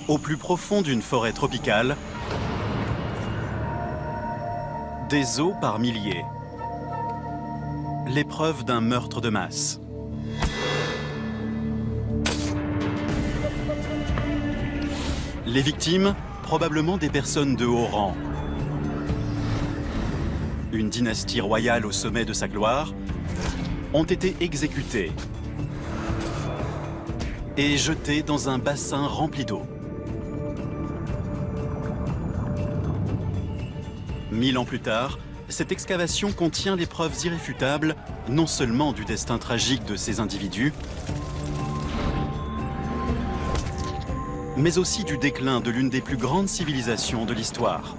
Au plus profond d'une forêt tropicale, des os par milliers. L'épreuve d'un meurtre de masse. Les victimes, probablement des personnes de haut rang. Une dynastie royale au sommet de sa gloire, ont été exécutées et jetées dans un bassin rempli d'eau. 1000 ans plus tard, cette excavation contient les preuves irréfutables non seulement du destin tragique de ces individus, mais aussi du déclin de l'une des plus grandes civilisations de l'histoire.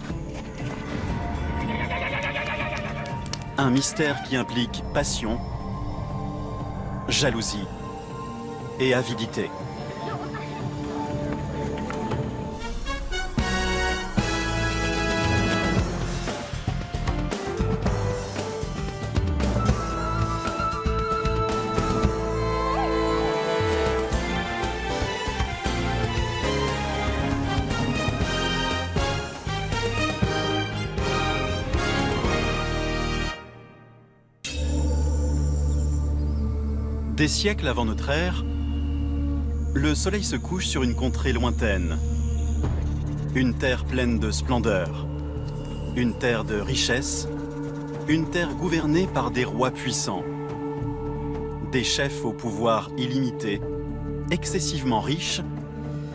Un mystère qui implique passion, jalousie et avidité. Des siècles avant notre ère, le soleil se couche sur une contrée lointaine. Une terre pleine de splendeur, une terre de richesse, une terre gouvernée par des rois puissants. Des chefs au pouvoir illimité, excessivement riches,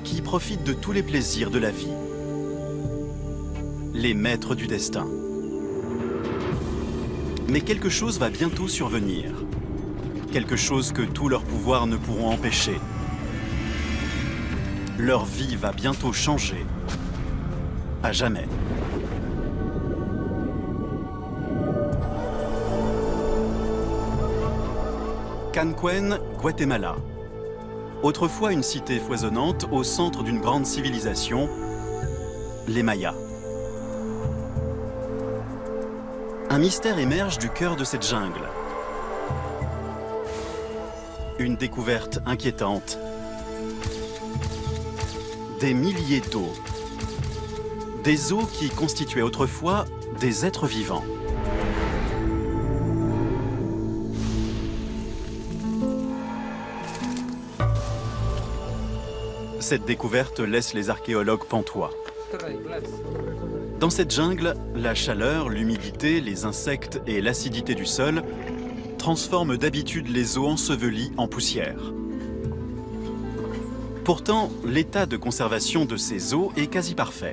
qui profitent de tous les plaisirs de la vie. Les maîtres du destin. Mais quelque chose va bientôt survenir. Quelque chose que tous leurs pouvoirs ne pourront empêcher. Leur vie va bientôt changer. À jamais. Canquen, Guatemala. Autrefois une cité foisonnante au centre d'une grande civilisation, les Mayas. Un mystère émerge du cœur de cette jungle. Une découverte inquiétante. Des milliers d'os. Des os qui constituaient autrefois des êtres vivants. Cette découverte laisse les archéologues pantois. Dans cette jungle, la chaleur, l'humidité, les insectes et l'acidité du sol transforment d'habitude les os ensevelis en poussière. Pourtant, l'état de conservation de ces os est quasi parfait.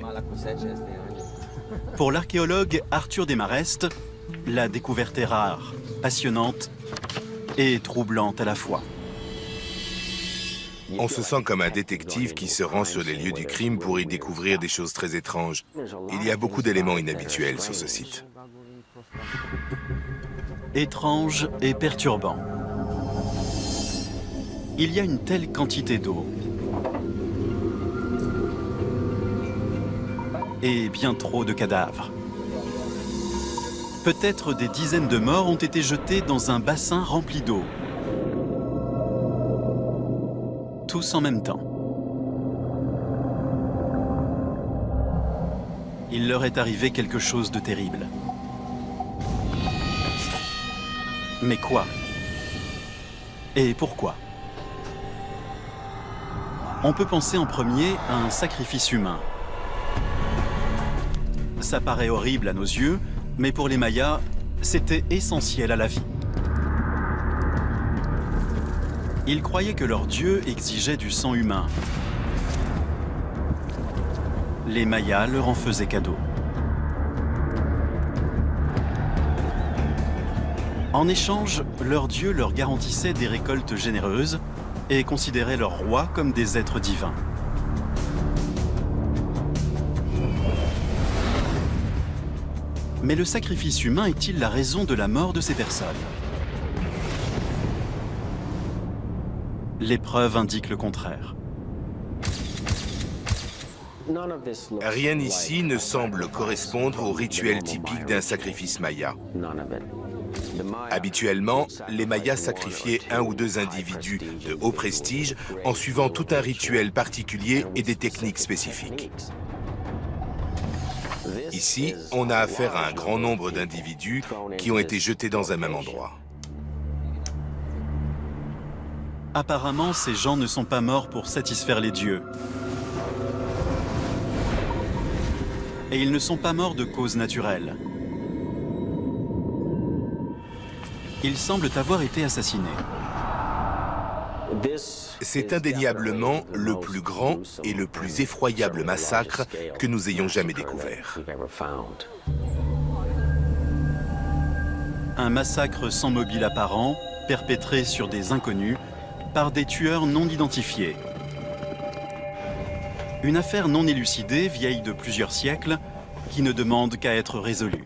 Pour l'archéologue Arthur Desmarest, la découverte est rare, passionnante et troublante à la fois. On se sent comme un détective qui se rend sur les lieux du crime pour y découvrir des choses très étranges. Il y a beaucoup d'éléments inhabituels sur ce site. Étrange et perturbant. Il y a une telle quantité d'eau. Et bien trop de cadavres. Peut-être des dizaines de morts ont été jetés dans un bassin rempli d'eau. Tous en même temps. Il leur est arrivé quelque chose de terrible. Mais quoi? Et pourquoi? On peut penser en premier à un sacrifice humain. Ça paraît horrible à nos yeux, mais pour les Mayas, c'était essentiel à la vie. Ils croyaient que leur dieu exigeait du sang humain. Les Mayas leur en faisaient cadeau. En échange, leur dieu leur garantissait des récoltes généreuses et considérait leurs rois comme des êtres divins. Mais le sacrifice humain est-il la raison de la mort de ces personnes? Les preuves indiquent le contraire. Rien ici ne semble correspondre au rituel typique d'un sacrifice maya. Habituellement, les Mayas sacrifiaient un ou deux individus de haut prestige en suivant tout un rituel particulier et des techniques spécifiques. Ici, on a affaire à un grand nombre d'individus qui ont été jetés dans un même endroit. Apparemment, ces gens ne sont pas morts pour satisfaire les dieux. Et ils ne sont pas morts de cause naturelle. Ils semblent avoir été assassinés. C'est indéniablement le plus grand et le plus effroyable massacre que nous ayons jamais découvert. Un massacre sans mobile apparent, perpétré sur des inconnus, par des tueurs non identifiés. Une affaire non élucidée, vieille de plusieurs siècles, qui ne demande qu'à être résolue.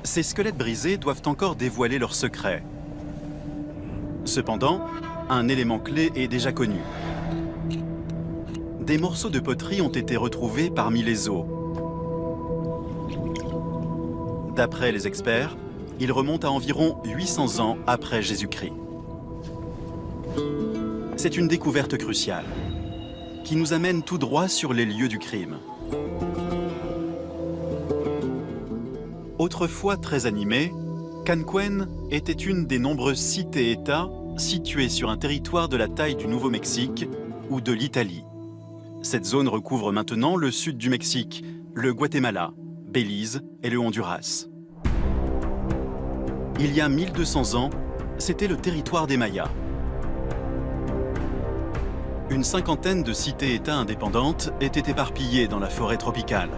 Ces squelettes brisés doivent encore dévoiler leurs secrets. Cependant, un élément clé est déjà connu. Des morceaux de poterie ont été retrouvés parmi les os. D'après les experts, ils remontent à environ 800 ans après Jésus-Christ. C'est une découverte cruciale, qui nous amène tout droit sur les lieux du crime. Autrefois très animée, Canquen était une des nombreuses cités-États situées sur un territoire de la taille du Nouveau-Mexique ou de l'Italie. Cette zone recouvre maintenant le sud du Mexique, le Guatemala, Belize et le Honduras. Il y a 1200 ans, c'était le territoire des Mayas. Une cinquantaine de cités-États indépendantes étaient éparpillées dans la forêt tropicale.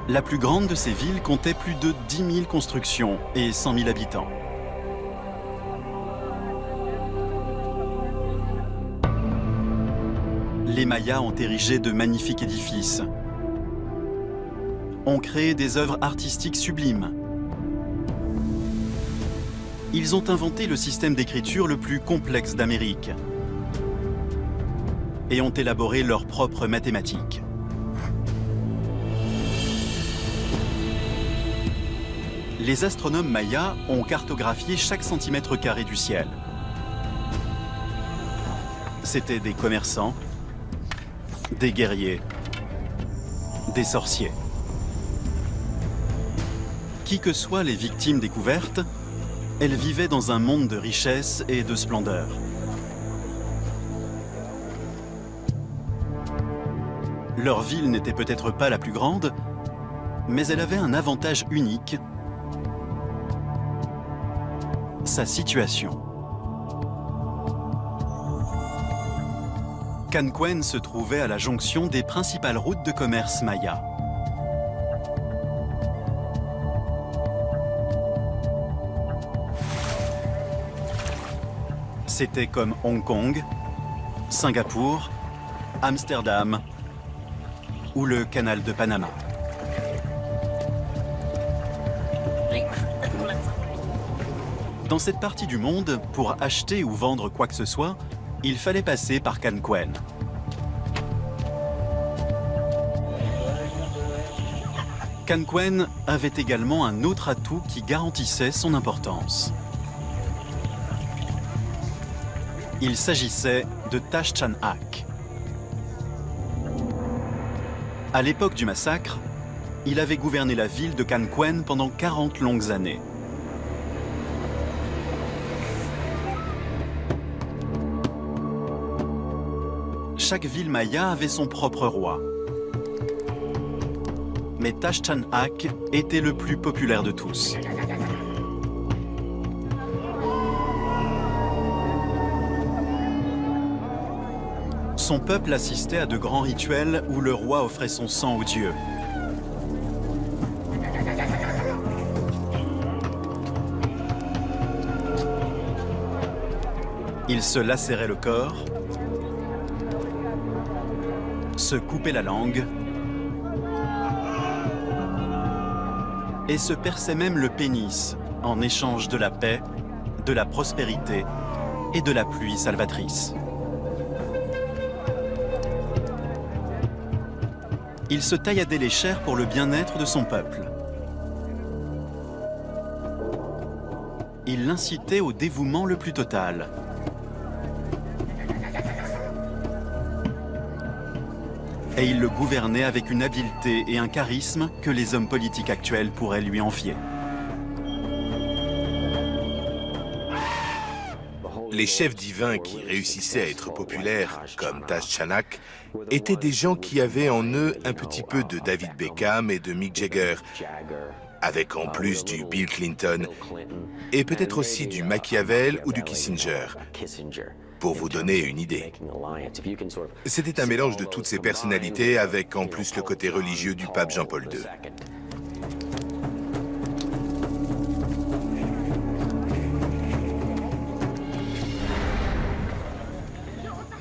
La plus grande de ces villes comptait plus de 10 000 constructions et 100 000 habitants. Les Mayas ont érigé de magnifiques édifices, ont créé des œuvres artistiques sublimes. Ils ont inventé le système d'écriture le plus complexe d'Amérique et ont élaboré leurs propres mathématiques. Les astronomes mayas ont cartographié chaque centimètre carré du ciel. C'étaient des commerçants, des guerriers, des sorciers. Qui que soient les victimes découvertes, elles vivaient dans un monde de richesse et de splendeur. Leur ville n'était peut-être pas la plus grande, mais elle avait un avantage unique: sa situation. Canquen se trouvait à la jonction des principales routes de commerce mayas. C'était comme Hong Kong, Singapour, Amsterdam ou le canal de Panama. Dans cette partie du monde, pour acheter ou vendre quoi que ce soit, il fallait passer par Canquen. Canquen avait également un autre atout qui garantissait son importance. Il s'agissait de Tash Chan Ak. À l'époque du massacre, il avait gouverné la ville de Canquen pendant 40 longues années. Chaque ville maya avait son propre roi. Mais Tash Chan Ak était le plus populaire de tous. Son peuple assistait à de grands rituels où le roi offrait son sang aux dieux. Il se lacérait le corps, se coupait la langue et se perçait même le pénis en échange de la paix, de la prospérité et de la pluie salvatrice. il se tailladait les chairs pour le bien-être de son peuple. Il l'incitait au dévouement le plus total. Et il le gouvernait avec une habileté et un charisme que les hommes politiques actuels pourraient lui envier. Les chefs divins qui réussissaient à être populaires, comme Taj Chanakh, étaient des gens qui avaient en eux un petit peu de David Beckham et de Mick Jagger, avec en plus du Bill Clinton, et peut-être aussi du Machiavel ou du Kissinger, pour vous donner une idée. C'était un mélange de toutes ces personnalités, avec en plus le côté religieux du pape Jean-Paul II.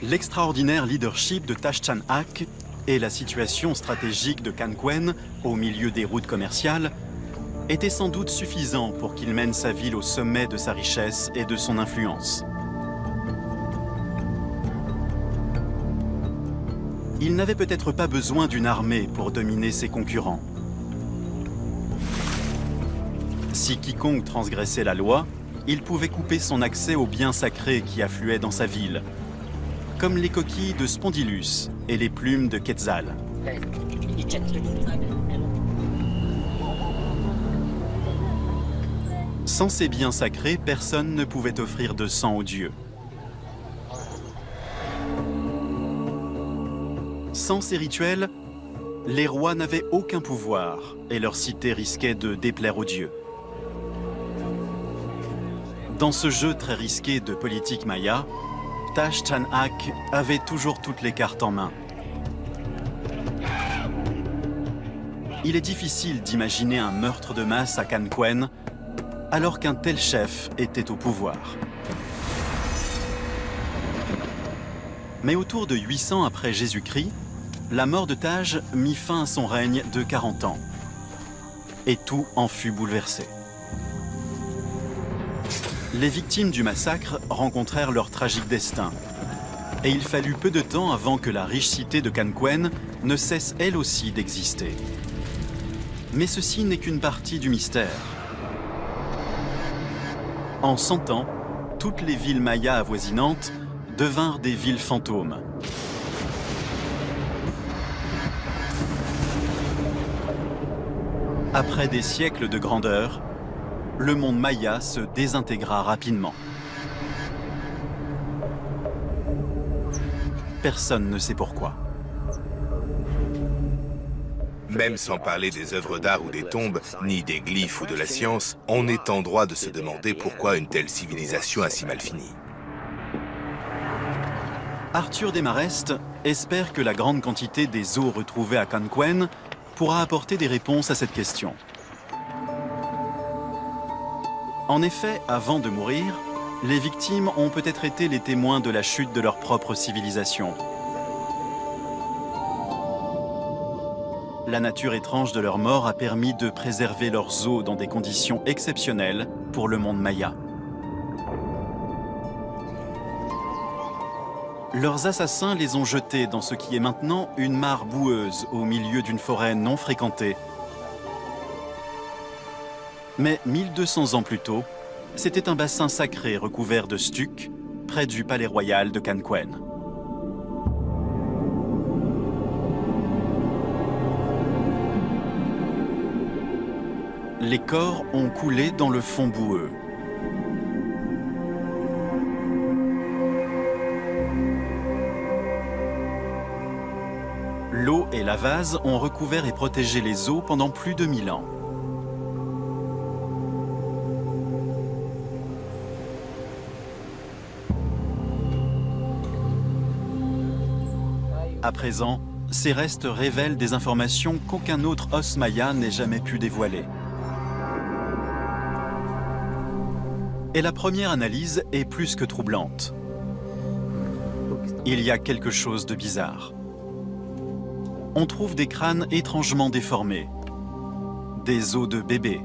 L'extraordinaire leadership de Taj Chanakh et la situation stratégique de Kanquen, au milieu des routes commerciales, étaient sans doute suffisants pour qu'il mène sa ville au sommet de sa richesse et de son influence. Il n'avait peut-être pas besoin d'une armée pour dominer ses concurrents. Si quiconque transgressait la loi, il pouvait couper son accès aux biens sacrés qui affluaient dans sa ville, comme les coquilles de Spondylus et les plumes de Quetzal. Sans ces biens sacrés, personne ne pouvait offrir de sang aux dieux. Sans ces rituels, les rois n'avaient aucun pouvoir et leur cité risquait de déplaire aux dieux. Dans ce jeu très risqué de politique maya, Taj Chanakh avait toujours toutes les cartes en main. Il est difficile d'imaginer un meurtre de masse à Kanquen alors qu'un tel chef était au pouvoir. Mais autour de 800 après Jésus-Christ, la mort de Taj mit fin à son règne de 40 ans. Et tout en fut bouleversé. Les victimes du massacre rencontrèrent leur tragique destin. Et il fallut peu de temps avant que la riche cité de Kanquen ne cesse elle aussi d'exister. Mais ceci n'est qu'une partie du mystère. En 100 ans, toutes les villes mayas avoisinantes devinrent des villes fantômes. Après des siècles de grandeur, le monde maya se désintégra rapidement. Personne ne sait pourquoi. Même sans parler des œuvres d'art ou des tombes, ni des glyphes ou de la science, on est en droit de se demander pourquoi une telle civilisation a si mal fini. Arthur Desmarest espère que la grande quantité des os retrouvés à Kanquen pourra apporter des réponses à cette question. En effet, avant de mourir, les victimes ont peut-être été les témoins de la chute de leur propre civilisation. La nature étrange de leur mort a permis de préserver leurs os dans des conditions exceptionnelles pour le monde maya. Leurs assassins les ont jetés dans ce qui est maintenant une mare boueuse au milieu d'une forêt non fréquentée. Mais 1200 ans plus tôt, c'était un bassin sacré recouvert de stucs près du palais royal de Kanquen. Les corps ont coulé dans le fond boueux. L'eau et la vase ont recouvert et protégé les os pendant plus de 1000 ans. À présent, ces restes révèlent des informations qu'aucun autre os maya n'ait jamais pu dévoiler. Et la première analyse est plus que troublante. Il y a quelque chose de bizarre. On trouve des crânes étrangement déformés, des os de bébés.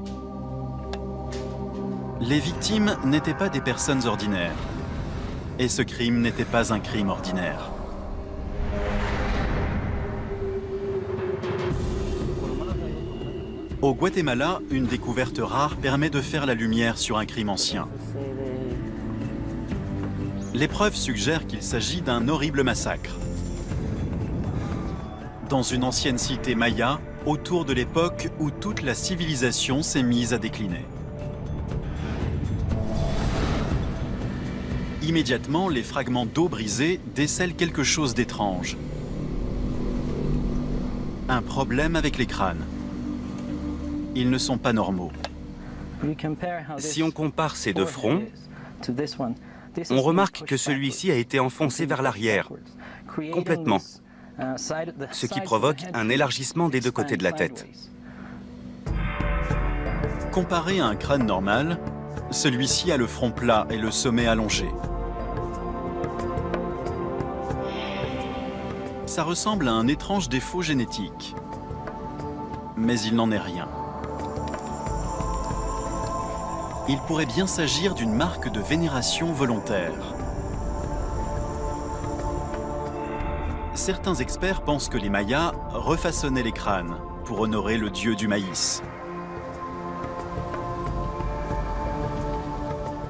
Les victimes n'étaient pas des personnes ordinaires, et ce crime n'était pas un crime ordinaire. Au Guatemala, une découverte rare permet de faire la lumière sur un crime ancien. Les preuves suggèrent qu'il s'agit d'un horrible massacre. Dans une ancienne cité maya, autour de l'époque où toute la civilisation s'est mise à décliner. Immédiatement, les fragments d'eau brisés décèlent quelque chose d'étrange. Un problème avec les crânes. Ils ne sont pas normaux. Si on compare ces deux fronts, on remarque que celui-ci a été enfoncé vers l'arrière, complètement, ce qui provoque un élargissement des deux côtés de la tête. Comparé à un crâne normal, celui-ci a le front plat et le sommet allongé. Ça ressemble à un étrange défaut génétique. Mais il n'en est rien. Il pourrait bien s'agir d'une marque de vénération volontaire. Certains experts pensent que les Mayas refaçonnaient les crânes pour honorer le dieu du maïs.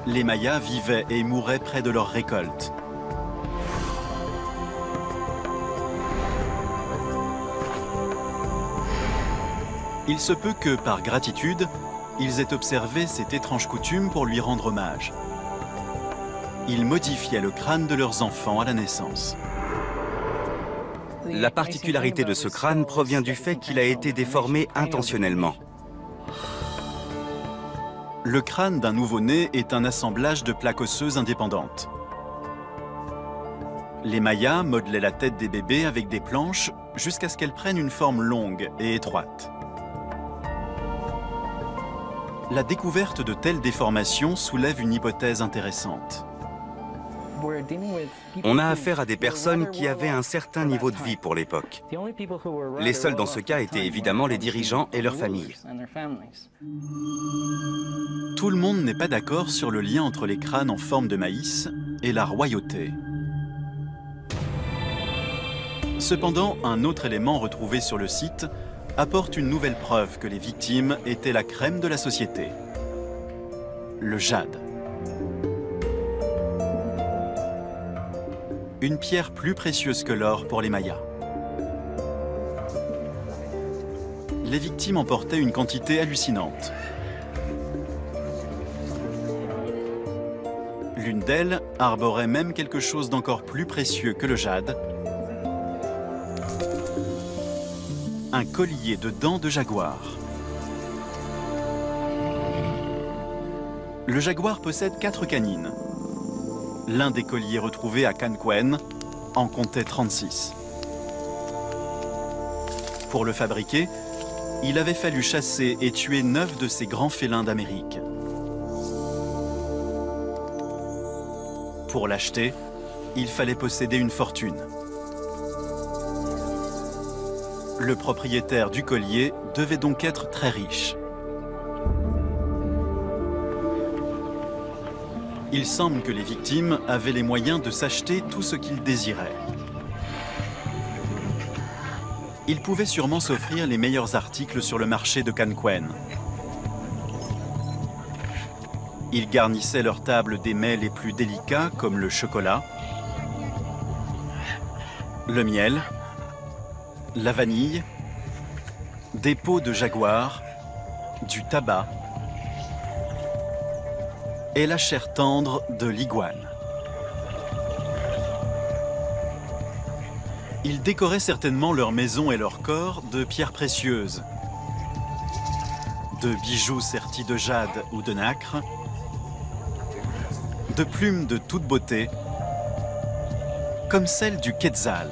Les Mayas vivaient et mouraient près de leurs récoltes. Il se peut que, par gratitude, ils aient observé cette étrange coutume pour lui rendre hommage. Ils modifiaient le crâne de leurs enfants à la naissance. La particularité de ce crâne provient du fait qu'il a été déformé intentionnellement. Le crâne d'un nouveau-né est un assemblage de plaques osseuses indépendantes. Les Mayas modelaient la tête des bébés avec des planches jusqu'à ce qu'elles prennent une forme longue et étroite. La découverte de telles déformations soulève une hypothèse intéressante. On a affaire à des personnes qui avaient un certain niveau de vie pour l'époque. Les seuls dans ce cas étaient évidemment les dirigeants et leurs familles. Tout le monde n'est pas d'accord sur le lien entre les crânes en forme de maïs et la royauté. Cependant, un autre élément retrouvé sur le site apporte une nouvelle preuve que les victimes étaient la crème de la société. Le jade. Une pierre plus précieuse que l'or pour les Mayas. Les victimes en portaient une quantité hallucinante. L'une d'elles arborait même quelque chose d'encore plus précieux que le jade, un collier de dents de jaguar. Le jaguar possède 4 canines. L'un des colliers retrouvés à Canquen en comptait 36. Pour le fabriquer, il avait fallu chasser et tuer 9 de ces grands félins d'Amérique. Pour l'acheter, il fallait posséder une fortune. Le propriétaire du collier devait donc être très riche. Il semble que les victimes avaient les moyens de s'acheter tout ce qu'ils désiraient. Ils pouvaient sûrement s'offrir les meilleurs articles sur le marché de Canquen. Ils garnissaient leur table des mets les plus délicats comme le chocolat, le miel, la vanille, des peaux de jaguar, du tabac et la chair tendre de l'iguane. Ils décoraient certainement leur maison et leur corps de pierres précieuses, de bijoux sertis de jade ou de nacre, de plumes de toute beauté, comme celle du quetzal.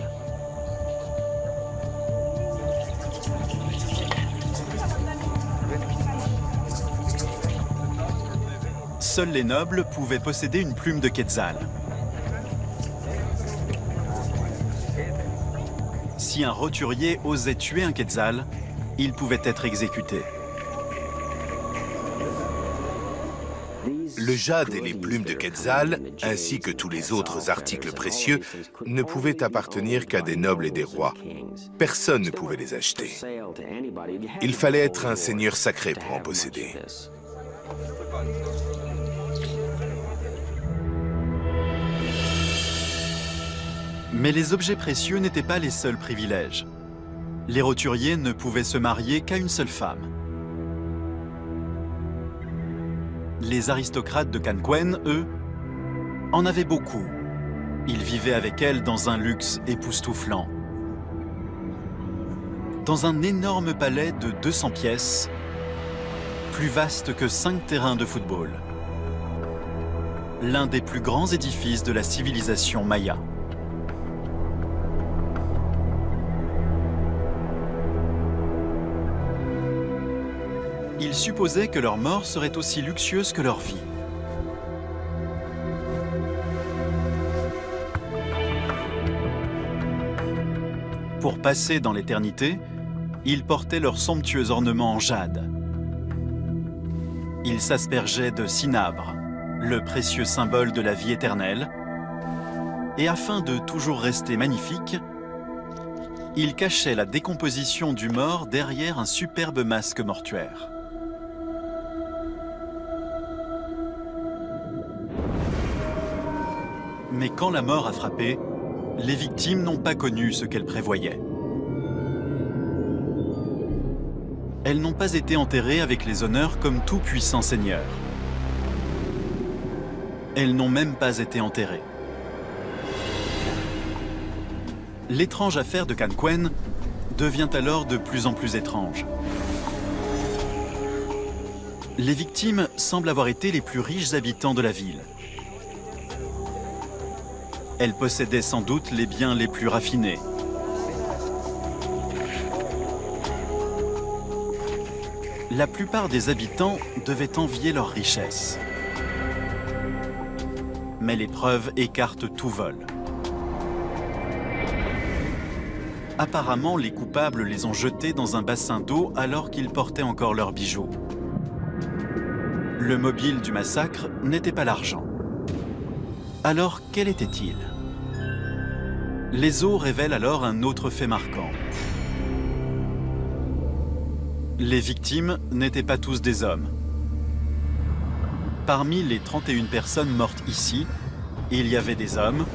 Seuls les nobles pouvaient posséder une plume de quetzal. Si un roturier osait tuer un quetzal, il pouvait être exécuté. Le jade et les plumes de quetzal, ainsi que tous les autres articles précieux, ne pouvaient appartenir qu'à des nobles et des rois. Personne ne pouvait les acheter. Il fallait être un seigneur sacré pour en posséder. Mais les objets précieux n'étaient pas les seuls privilèges. Les roturiers ne pouvaient se marier qu'à une seule femme. Les aristocrates de Canquen, eux, en avaient beaucoup. Ils vivaient avec elle dans un luxe époustouflant. Dans un énorme palais de 200 pièces, plus vaste que 5 terrains de football. L'un des plus grands édifices de la civilisation maya. Ils supposaient que leur mort serait aussi luxueuse que leur vie. Pour passer dans l'éternité, ils portaient leurs somptueux ornements en jade. Ils s'aspergeaient de cinabre, le précieux symbole de la vie éternelle, et afin de toujours rester magnifiques, ils cachaient la décomposition du mort derrière un superbe masque mortuaire. Mais quand la mort a frappé, les victimes n'ont pas connu ce qu'elles prévoyaient. Elles n'ont pas été enterrées avec les honneurs comme tout puissant seigneur. Elles n'ont même pas été enterrées. L'étrange affaire de Canquen devient alors de plus en plus étrange. Les victimes semblent avoir été les plus riches habitants de la ville. Elles possédaient sans doute les biens les plus raffinés. La plupart des habitants devaient envier leur richesse. Mais les preuves écartent tout vol. Apparemment, les coupables les ont jetés dans un bassin d'eau alors qu'ils portaient encore leurs bijoux. Le mobile du massacre n'était pas l'argent. Alors, quel était-il? Les os révèlent alors un autre fait marquant. Les victimes n'étaient pas tous des hommes. Parmi les 31 personnes mortes ici, il y avait des hommes,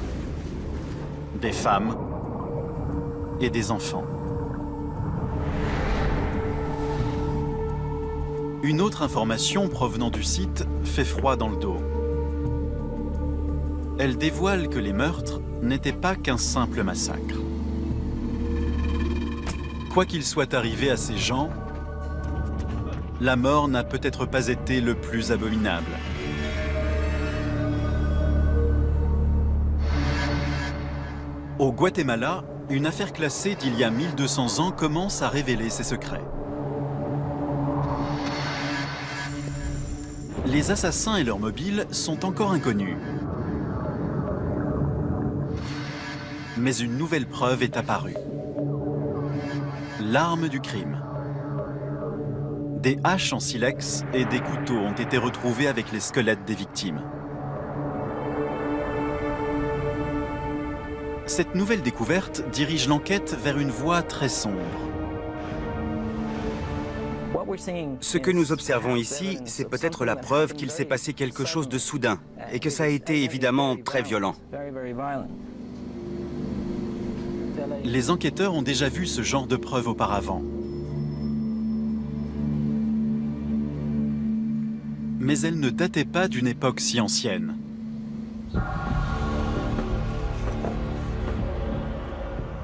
des femmes et des enfants. Une autre information provenant du site fait froid dans le dos. Elle dévoile que les meurtres n'étaient pas qu'un simple massacre. Quoi qu'il soit arrivé à ces gens, la mort n'a peut-être pas été le plus abominable. Au Guatemala, une affaire classée d'il y a 1200 ans commence à révéler ses secrets. Les assassins et leurs mobiles sont encore inconnus. Mais une nouvelle preuve est apparue. L'arme du crime. Des haches en silex et des couteaux ont été retrouvés avec les squelettes des victimes. Cette nouvelle découverte dirige l'enquête vers une voie très sombre. Ce que nous observons ici, c'est peut-être la preuve qu'il s'est passé quelque chose de soudain et que ça a été évidemment très violent. Les enquêteurs ont déjà vu ce genre de preuves auparavant. Mais elles ne dataient pas d'une époque si ancienne.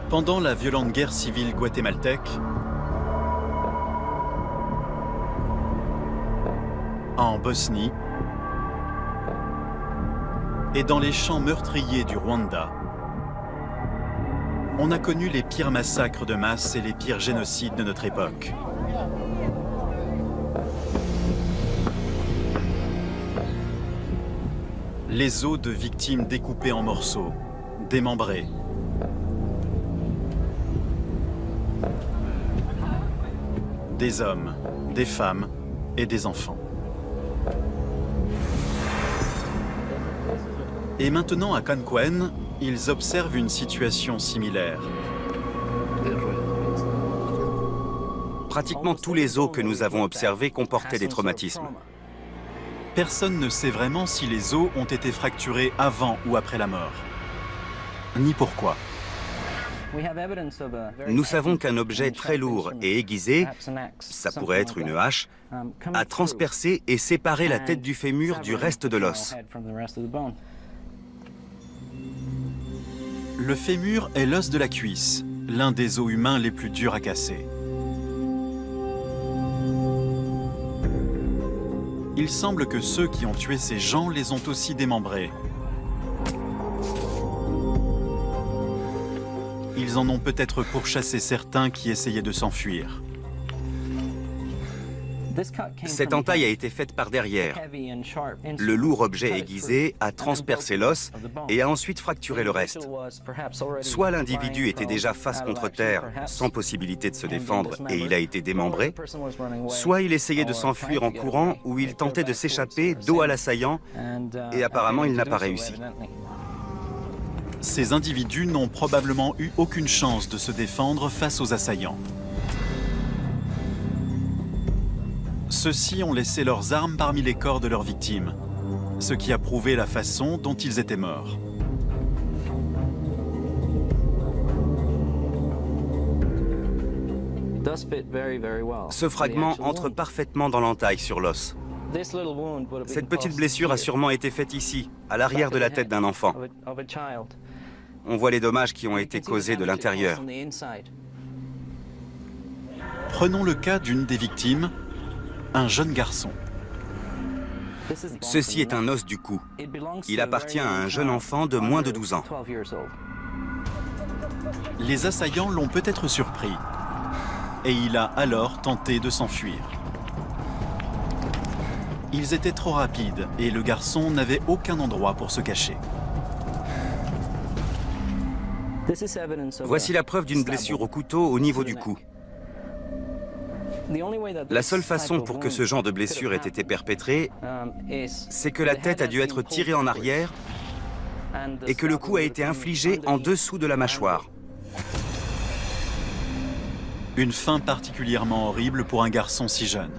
Pendant la violente guerre civile guatémaltèque, en Bosnie et dans les champs meurtriers du Rwanda, on a connu les pires massacres de masse et les pires génocides de notre époque. Les os de victimes découpées en morceaux, démembrées. Des hommes, des femmes et des enfants. Et maintenant à Canquen, ils observent une situation similaire. Pratiquement tous les os que nous avons observés comportaient des traumatismes. Personne ne sait vraiment si les os ont été fracturés avant ou après la mort, ni pourquoi. Nous savons qu'un objet très lourd et aiguisé, ça pourrait être une hache, a transpercé et séparé la tête du fémur du reste de l'os. Le fémur est l'os de la cuisse, l'un des os humains les plus durs à casser. Il semble que ceux qui ont tué ces gens les ont aussi démembrés. Ils en ont peut-être pourchassé certains qui essayaient de s'enfuir. Cette entaille a été faite par derrière. Le lourd objet aiguisé a transpercé l'os et a ensuite fracturé le reste. Soit l'individu était déjà face contre terre, sans possibilité de se défendre et il a été démembré, soit il essayait de s'enfuir en courant ou il tentait de s'échapper dos à l'assaillant et apparemment il n'a pas réussi. Ces individus n'ont probablement eu aucune chance de se défendre face aux assaillants. Ceux-ci ont laissé leurs armes parmi les corps de leurs victimes, ce qui a prouvé la façon dont ils étaient morts. Ce fragment entre parfaitement dans l'entaille sur l'os. Cette petite blessure a sûrement été faite ici, à l'arrière de la tête d'un enfant. On voit les dommages qui ont été causés de l'intérieur. Prenons le cas d'une des victimes, un jeune garçon. Ceci est un os du cou. Il appartient à un jeune enfant de moins de 12 ans. Les assaillants l'ont peut-être surpris, et il a alors tenté de s'enfuir. Ils étaient trop rapides et le garçon n'avait aucun endroit pour se cacher. Voici la preuve d'une blessure au couteau au niveau du cou. La seule façon pour que ce genre de blessure ait été perpétré, c'est que la tête a dû être tirée en arrière et que le coup a été infligé en dessous de la mâchoire. Une fin particulièrement horrible pour un garçon si jeune.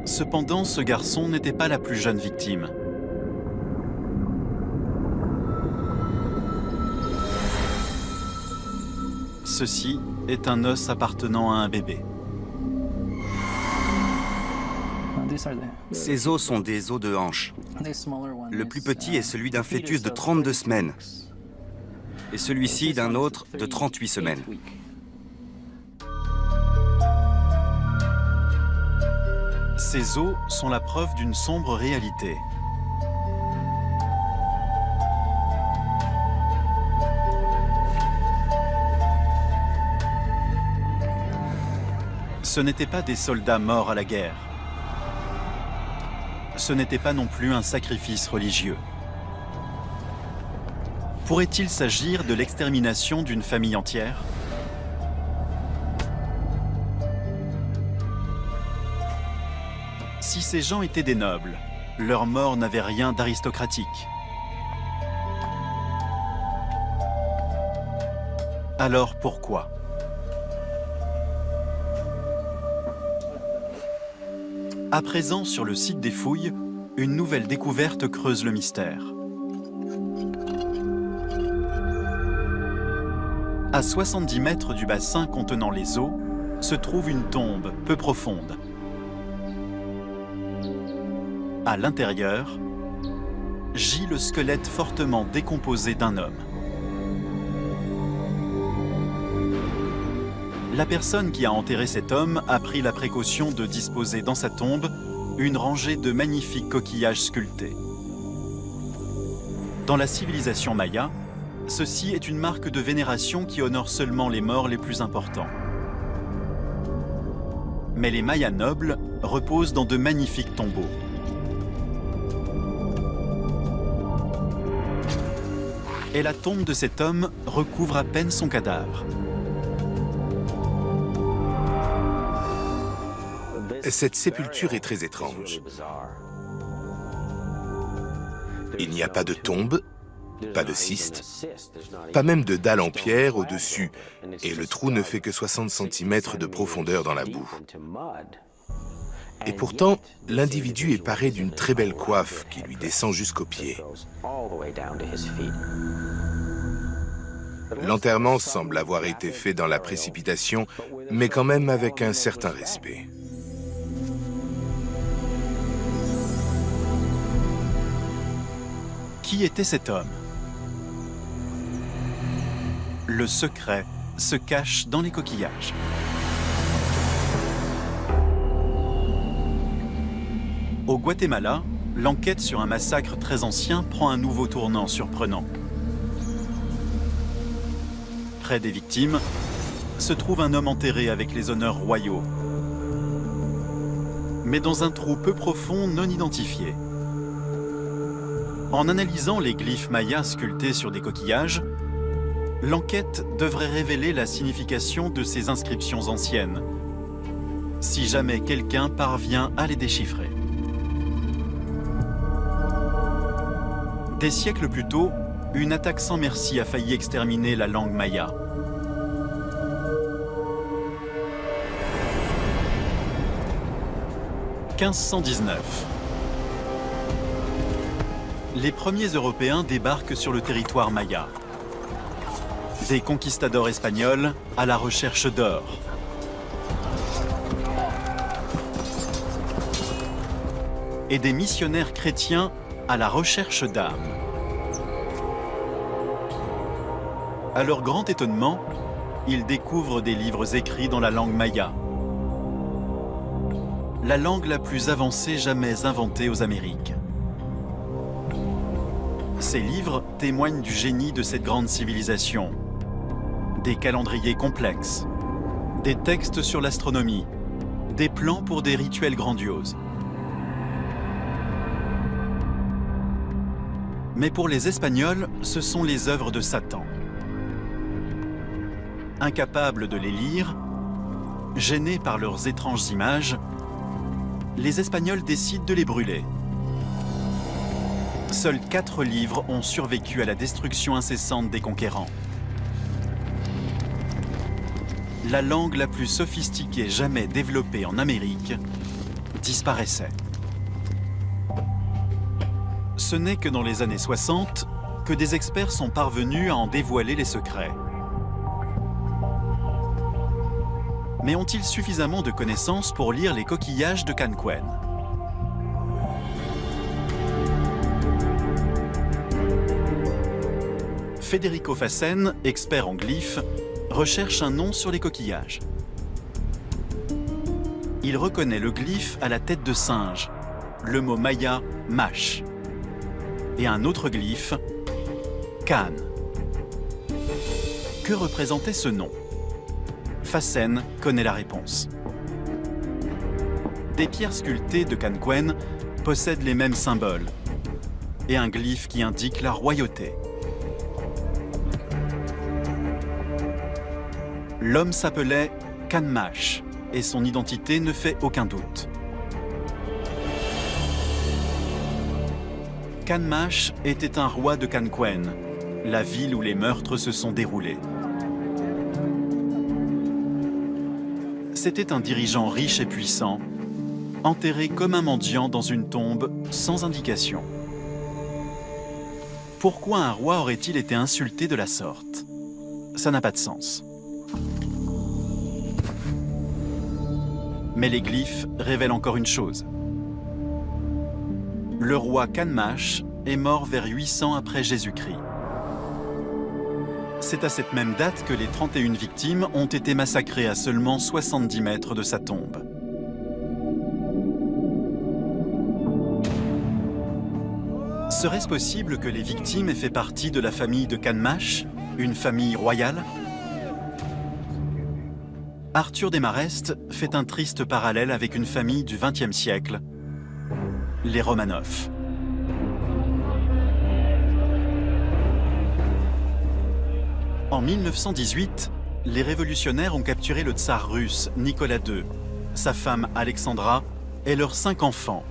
Cependant, ce garçon n'était pas la plus jeune victime. Ceci est un os appartenant à un bébé. Ces os sont des os de hanche. Le plus petit est celui d'un fœtus de 32 semaines et celui-ci d'un autre de 38 semaines. Ces os sont la preuve d'une sombre réalité. Ce n'étaient pas des soldats morts à la guerre. Ce n'était pas non plus un sacrifice religieux. Pourrait-il s'agir de l'extermination d'une famille entière ? Si ces gens étaient des nobles, leur mort n'avait rien d'aristocratique. Alors pourquoi ? À présent, sur le site des fouilles, une nouvelle découverte creuse le mystère. À 70 mètres du bassin contenant les os, se trouve une tombe peu profonde. À l'intérieur, gît le squelette fortement décomposé d'un homme. La personne qui a enterré cet homme a pris la précaution de disposer dans sa tombe une rangée de magnifiques coquillages sculptés. Dans la civilisation maya, ceci est une marque de vénération qui honore seulement les morts les plus importants. Mais les Mayas nobles reposent dans de magnifiques tombeaux. Et la tombe de cet homme recouvre à peine son cadavre. Cette sépulture est très étrange. Il n'y a pas de tombe, pas de cyste, pas même de dalle en pierre au-dessus, et le trou ne fait que 60 cm de profondeur dans la boue. Et pourtant, l'individu est paré d'une très belle coiffe qui lui descend jusqu'aux pieds. L'enterrement semble avoir été fait dans la précipitation, mais quand même avec un certain respect. Qui était cet homme? Le secret se cache dans les coquillages. Au Guatemala, l'enquête sur un massacre très ancien prend un nouveau tournant surprenant. Près des victimes se trouve un homme enterré avec les honneurs royaux, mais dans un trou peu profond non identifié. En analysant les glyphes mayas sculptés sur des coquillages, l'enquête devrait révéler la signification de ces inscriptions anciennes, si jamais quelqu'un parvient à les déchiffrer. Des siècles plus tôt, une attaque sans merci a failli exterminer la langue maya. « 1519. Les premiers Européens débarquent sur le territoire maya. Des conquistadors espagnols à la recherche d'or. Et des missionnaires chrétiens à la recherche d'âmes. À leur grand étonnement, ils découvrent des livres écrits dans la langue maya, la langue la plus avancée jamais inventée aux Amériques. Ces livres témoignent du génie de cette grande civilisation. Des calendriers complexes, des textes sur l'astronomie, des plans pour des rituels grandioses. Mais pour les Espagnols, ce sont les œuvres de Satan. Incapables de les lire, gênés par leurs étranges images, les Espagnols décident de les brûler. Seuls 4 livres ont survécu à la destruction incessante des conquérants. La langue la plus sophistiquée jamais développée en Amérique disparaissait. Ce n'est que dans les années 60 que des experts sont parvenus à en dévoiler les secrets. Mais ont-ils suffisamment de connaissances pour lire les coquillages de Canquén? Federico Fassen, expert en glyphes, recherche un nom sur les coquillages. Il reconnaît le glyphe à la tête de singe, le mot maya « mash », et un autre glyphe, Can. Que représentait ce nom? Fassen connaît la réponse. Des pierres sculptées de Canquén possèdent les mêmes symboles et un glyphe qui indique la royauté. L'homme s'appelait Canmash et son identité ne fait aucun doute. Canmash était un roi de Canquén, la ville où les meurtres se sont déroulés. C'était un dirigeant riche et puissant, enterré comme un mendiant dans une tombe sans indication. Pourquoi un roi aurait-il été insulté de la sorte? Ça n'a pas de sens. Mais les glyphes révèlent encore une chose. Le roi Canmash est mort vers 800 après Jésus-Christ. C'est à cette même date que les 31 victimes ont été massacrées à seulement 70 mètres de sa tombe. Serait-ce possible que les victimes aient fait partie de la famille de Canmash, une famille royale? Arthur Desmarest fait un triste parallèle avec une famille du XXe siècle, les Romanov. En 1918, les révolutionnaires ont capturé le tsar russe Nicolas II, sa femme Alexandra et leurs 5 enfants.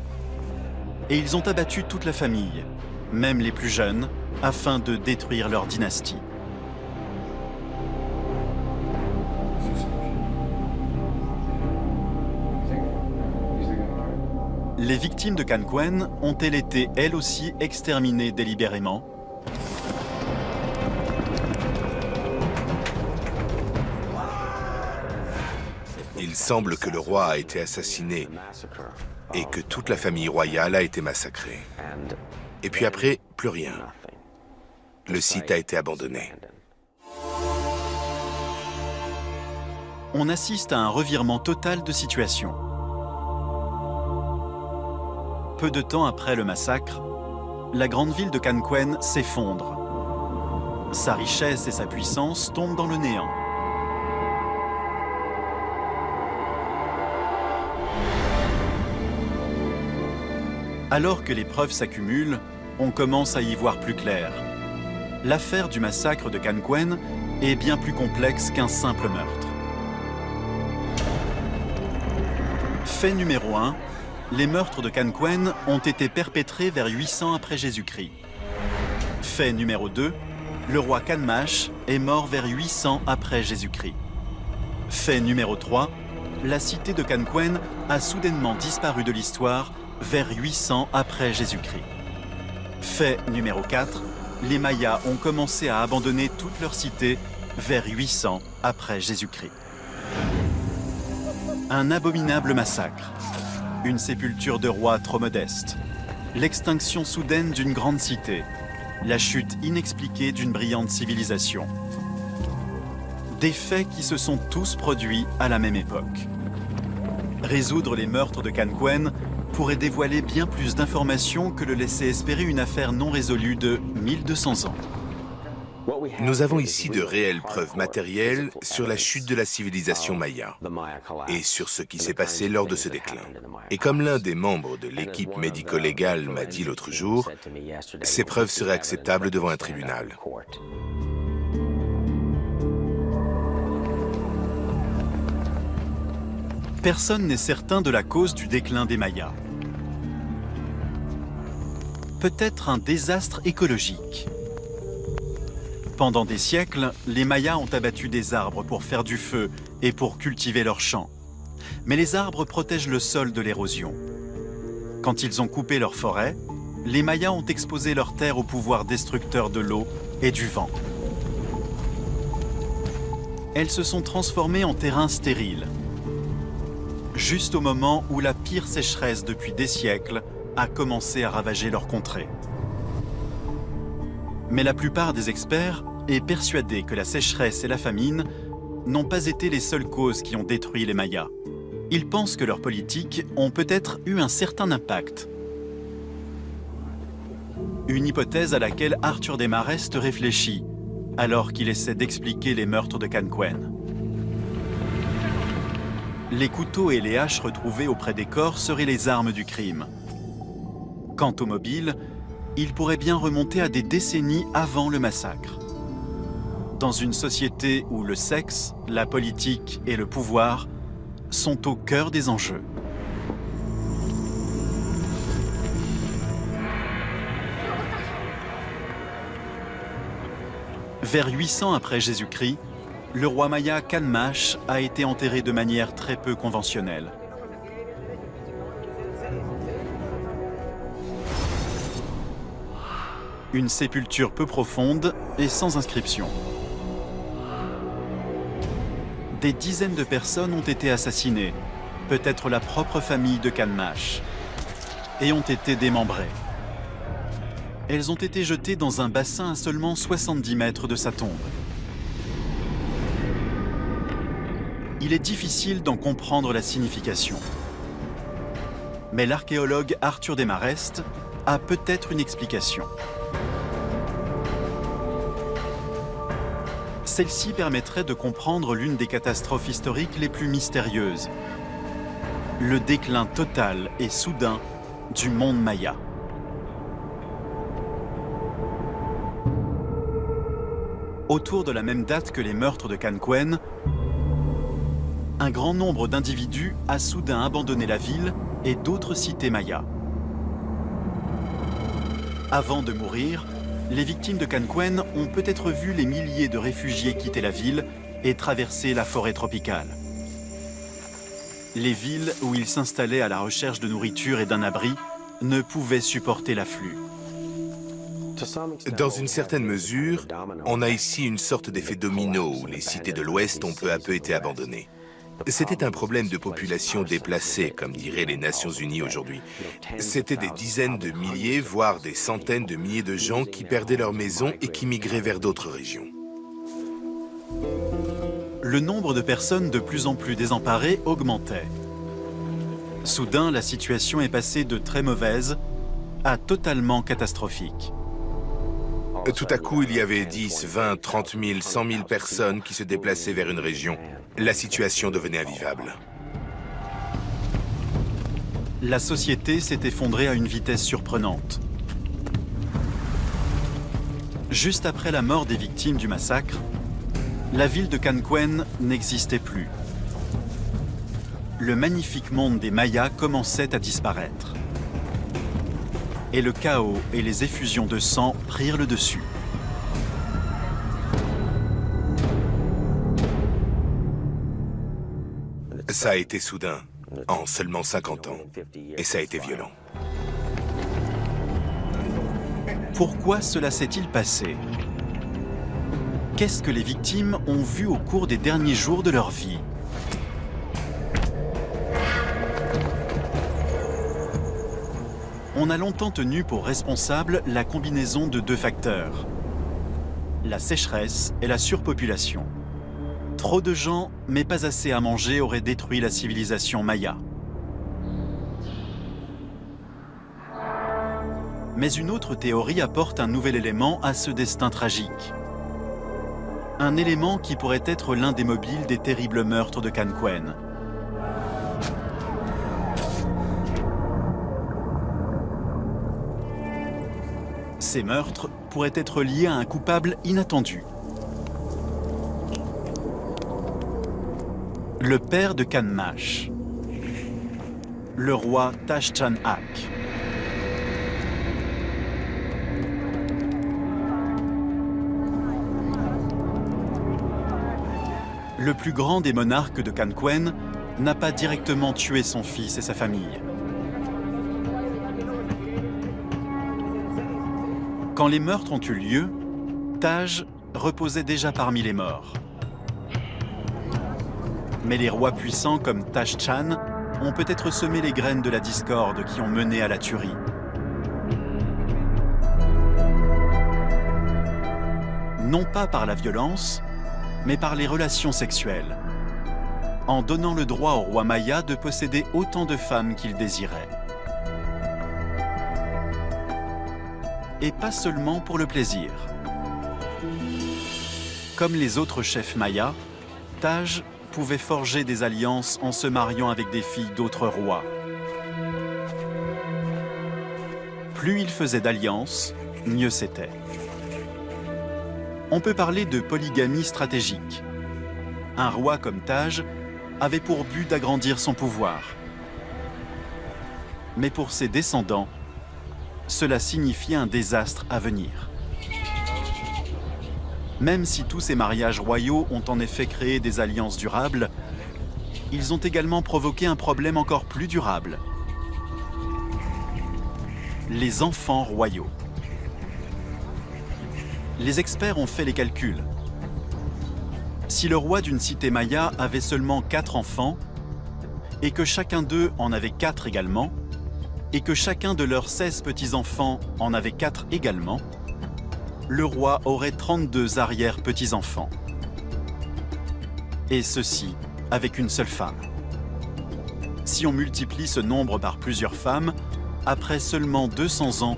Et ils ont abattu toute la famille, même les plus jeunes, afin de détruire leur dynastie. Les victimes de Canquen ont-elles été, elles aussi, exterminées délibérément? Il semble que le roi a été assassiné et que toute la famille royale a été massacrée. Et puis après, plus rien. Le site a été abandonné. On assiste à un revirement total de situation. Peu de temps après le massacre, la grande ville de Canquen s'effondre. Sa richesse et sa puissance tombent dans le néant. Alors que les preuves s'accumulent, on commence à y voir plus clair. L'affaire du massacre de Canquen est bien plus complexe qu'un simple meurtre. Fait numéro 1, les meurtres de Canquen ont été perpétrés vers 800 après Jésus-Christ. Fait numéro 2, le roi Canmash est mort vers 800 après Jésus-Christ. Fait numéro 3, la cité de Canquen a soudainement disparu de l'histoire vers 800 après Jésus-Christ. Fait numéro 4, les Mayas ont commencé à abandonner toute leur cité vers 800 après Jésus-Christ. Un abominable massacre, une sépulture de rois trop modeste, l'extinction soudaine d'une grande cité, la chute inexpliquée d'une brillante civilisation. Des faits qui se sont tous produits à la même époque. Résoudre les meurtres de Canquen pourrait dévoiler bien plus d'informations que le laisser espérer une affaire non résolue de 1200 ans. Nous avons ici de réelles preuves matérielles sur la chute de la civilisation maya et sur ce qui s'est passé lors de ce déclin. Et comme l'un des membres de l'équipe médico-légale m'a dit l'autre jour, ces preuves seraient acceptables devant un tribunal. Personne n'est certain de la cause du déclin des Mayas. Peut-être un désastre écologique. Pendant des siècles, les Mayas ont abattu des arbres pour faire du feu et pour cultiver leurs champs. Mais les arbres protègent le sol de l'érosion. Quand ils ont coupé leurs forêts, les Mayas ont exposé leurs terres au pouvoir destructeur de l'eau et du vent. Elles se sont transformées en terrains stériles, juste au moment où la pire sécheresse depuis des siècles a commencé à ravager leur contrée. Mais la plupart des experts est persuadée que la sécheresse et la famine n'ont pas été les seules causes qui ont détruit les Mayas. Ils pensent que leurs politiques ont peut-être eu un certain impact. Une hypothèse à laquelle Arthur Desmarest réfléchit alors qu'il essaie d'expliquer les meurtres de Canquen. Les couteaux et les haches retrouvés auprès des corps seraient les armes du crime. Quant aux mobiles, ils pourraient bien remonter à des décennies avant le massacre. Dans une société où le sexe, la politique et le pouvoir sont au cœur des enjeux. Vers 800 après Jésus-Christ, le roi maya Canmash a été enterré de manière très peu conventionnelle. Une sépulture peu profonde et sans inscription. Des dizaines de personnes ont été assassinées, peut-être la propre famille de Canmash, et ont été démembrées. Elles ont été jetées dans un bassin à seulement 70 mètres de sa tombe. Il est difficile d'en comprendre la signification. Mais l'archéologue Arthur Desmarest a peut-être une explication. Celle-ci permettrait de comprendre l'une des catastrophes historiques les plus mystérieuses. Le déclin total et soudain du monde maya. Autour de la même date que les meurtres de Canquen, un grand nombre d'individus a soudain abandonné la ville et d'autres cités mayas. Avant de mourir, les victimes de Canquen ont peut-être vu les milliers de réfugiés quitter la ville et traverser la forêt tropicale. Les villes où ils s'installaient à la recherche de nourriture et d'un abri ne pouvaient supporter l'afflux. Dans une certaine mesure, on a ici une sorte d'effet domino où les cités de l'Ouest ont peu à peu été abandonnées. C'était un problème de population déplacée, comme diraient les Nations Unies aujourd'hui. C'était des dizaines de milliers, voire des centaines de milliers de gens qui perdaient leur maison et qui migraient vers d'autres régions. Le nombre de personnes de plus en plus désemparées augmentait. Soudain, la situation est passée de très mauvaise à totalement catastrophique. Tout à coup, il y avait 10, 20, 30 000, 100 000 personnes qui se déplaçaient vers une région. La situation devenait invivable. La société s'est effondrée à une vitesse surprenante. Juste après la mort des victimes du massacre, la ville de Canquen n'existait plus. Le magnifique monde des Mayas commençait à disparaître. Et le chaos et les effusions de sang prirent le dessus. Ça a été soudain, en seulement 50 ans, et ça a été violent. Pourquoi cela s'est-il passé? Qu'est-ce que les victimes ont vu au cours des derniers jours de leur vie? On a longtemps tenu pour responsable la combinaison de deux facteurs, la sécheresse et la surpopulation. Trop de gens, mais pas assez à manger, auraient détruit la civilisation maya. Mais une autre théorie apporte un nouvel élément à ce destin tragique. Un élément qui pourrait être l'un des mobiles des terribles meurtres de Canquen. Ces meurtres pourraient être liés à un coupable inattendu. Le père de Canmash, le roi Tash-Chanak. Le plus grand des monarques de Canquen n'a pas directement tué son fils et sa famille. Quand les meurtres ont eu lieu, Taj reposait déjà parmi les morts. Mais les rois puissants comme Tash-Chan ont peut-être semé les graines de la discorde qui ont mené à la tuerie. Non pas par la violence, mais par les relations sexuelles, en donnant le droit au roi Maya de posséder autant de femmes qu'il désirait. Et pas seulement pour le plaisir. Comme les autres chefs mayas, Taj pouvait forger des alliances en se mariant avec des filles d'autres rois. Plus il faisait d'alliances, mieux c'était. On peut parler de polygamie stratégique. Un roi comme Taj avait pour but d'agrandir son pouvoir. Mais pour ses descendants, cela signifiait un désastre à venir. Même si tous ces mariages royaux ont en effet créé des alliances durables, ils ont également provoqué un problème encore plus durable. Les enfants royaux. Les experts ont fait les calculs. Si le roi d'une cité maya avait seulement 4 enfants, et que chacun d'eux en avait 4 également, et que chacun de leurs 16 petits-enfants en avait 4 également, le roi aurait 32 arrière-petits-enfants. Et ceci avec une seule femme. Si on multiplie ce nombre par plusieurs femmes, après seulement 200 ans,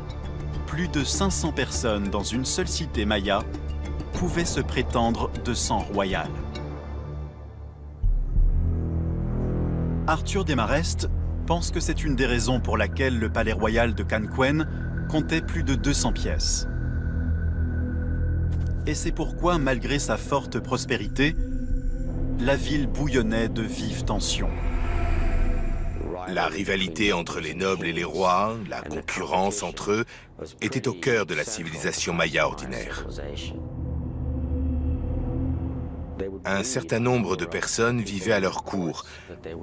plus de 500 personnes dans une seule cité maya pouvaient se prétendre de sang royal. Arthur Desmarest pense que c'est une des raisons pour laquelle le palais royal de Canquen comptait plus de 200 pièces. Et c'est pourquoi, malgré sa forte prospérité, la ville bouillonnait de vives tensions. La rivalité entre les nobles et les rois, la concurrence entre eux, était au cœur de la civilisation maya ordinaire. Un certain nombre de personnes vivaient à leur cour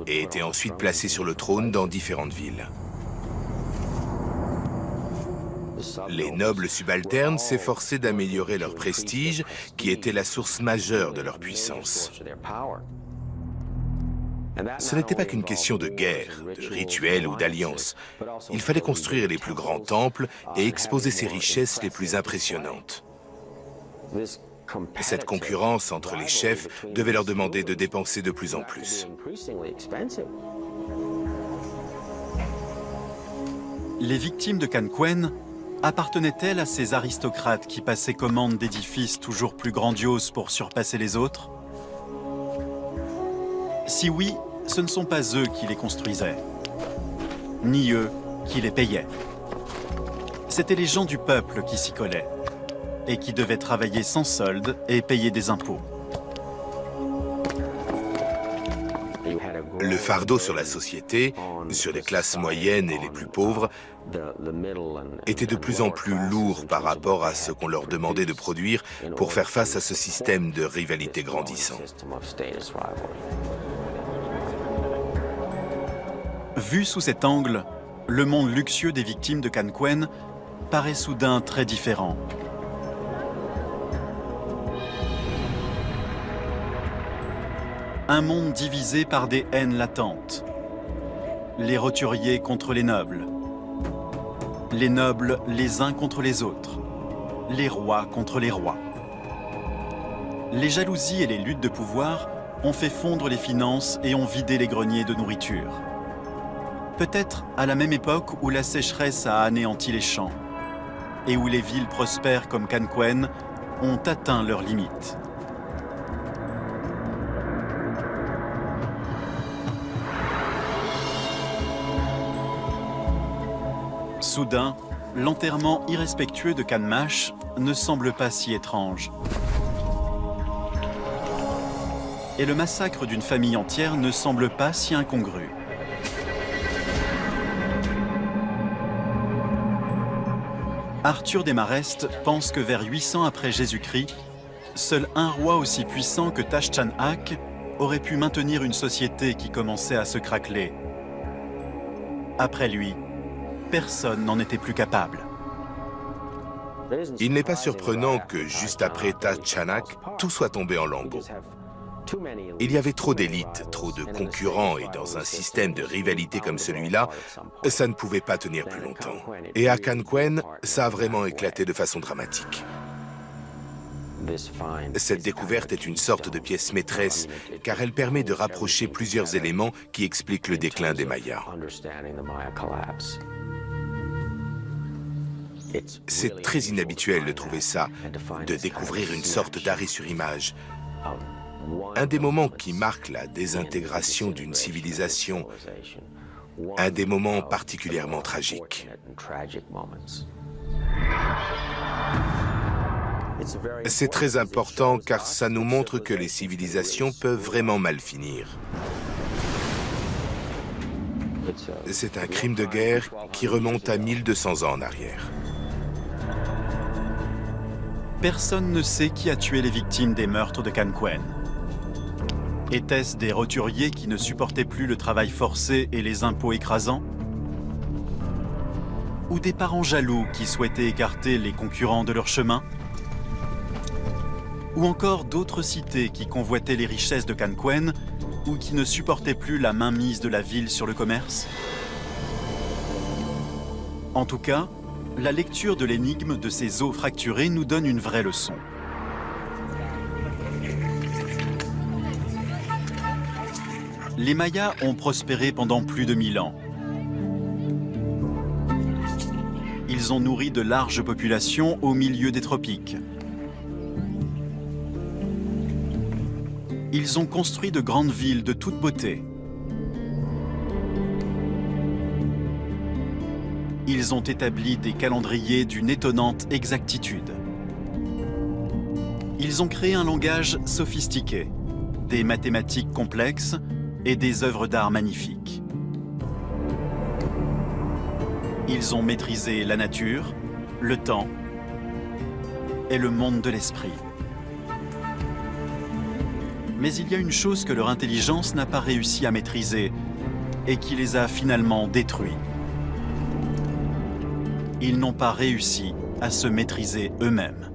et étaient ensuite placées sur le trône dans différentes villes. Les nobles subalternes s'efforçaient d'améliorer leur prestige, qui était la source majeure de leur puissance. Ce n'était pas qu'une question de guerre, de rituel ou d'alliance. Il fallait construire les plus grands temples et exposer ses richesses les plus impressionnantes. Cette concurrence entre les chefs devait leur demander de dépenser de plus en plus. Les victimes de Canquen appartenaient-elles à ces aristocrates qui passaient commande d'édifices toujours plus grandioses pour surpasser les autres? Si oui, ce ne sont pas eux qui les construisaient, ni eux qui les payaient. C'étaient les gens du peuple qui s'y collaient et qui devaient travailler sans solde et payer des impôts. Le fardeau sur la société, sur les classes moyennes et les plus pauvres, était de plus en plus lourd par rapport à ce qu'on leur demandait de produire pour faire face à ce système de rivalité grandissant. Vu sous cet angle, le monde luxueux des victimes de Canquen paraît soudain très différent. Un monde divisé par des haines latentes. Les roturiers contre les nobles les uns contre les autres, les rois contre les rois. Les jalousies et les luttes de pouvoir ont fait fondre les finances et ont vidé les greniers de nourriture. Peut-être à la même époque où la sécheresse a anéanti les champs et où les villes prospères comme Canquen ont atteint leurs limites. Soudain, l'enterrement irrespectueux de Canmash ne semble pas si étrange. Et le massacre d'une famille entière ne semble pas si incongru. Arthur Desmarest pense que vers 800 après Jésus-Christ, seul un roi aussi puissant que Tashchan-Ak aurait pu maintenir une société qui commençait à se craqueler. Après lui, personne n'en était plus capable. Il n'est pas surprenant que juste après Tashchan-Ak, tout soit tombé en lambeaux. Il y avait trop d'élites, trop de concurrents, et dans un système de rivalité comme celui-là, ça ne pouvait pas tenir plus longtemps. Et à Canquen, ça a vraiment éclaté de façon dramatique. Cette découverte est une sorte de pièce maîtresse, car elle permet de rapprocher plusieurs éléments qui expliquent le déclin des Mayas. C'est très inhabituel de trouver ça, de découvrir une sorte d'arrêt sur image. Un des moments qui marque la désintégration d'une civilisation, un des moments particulièrement tragiques. C'est très important car ça nous montre que les civilisations peuvent vraiment mal finir. C'est un crime de guerre qui remonte à 1200 ans en arrière. Personne ne sait qui a tué les victimes des meurtres de Canquen. Étaient-ce des roturiers qui ne supportaient plus le travail forcé et les impôts écrasants? Ou des parents jaloux qui souhaitaient écarter les concurrents de leur chemin? Ou encore d'autres cités qui convoitaient les richesses de Canquen ou qui ne supportaient plus la mainmise de la ville sur le commerce? En tout cas, la lecture de l'énigme de ces os fracturés nous donne une vraie leçon. Les Mayas ont prospéré pendant plus de 1000 ans. Ils ont nourri de larges populations au milieu des tropiques. Ils ont construit de grandes villes de toute beauté. Ils ont établi des calendriers d'une étonnante exactitude. Ils ont créé un langage sophistiqué, des mathématiques complexes et des œuvres d'art magnifiques. Ils ont maîtrisé la nature, le temps et le monde de l'esprit. Mais il y a une chose que leur intelligence n'a pas réussi à maîtriser et qui les a finalement détruits. Ils n'ont pas réussi à se maîtriser eux-mêmes.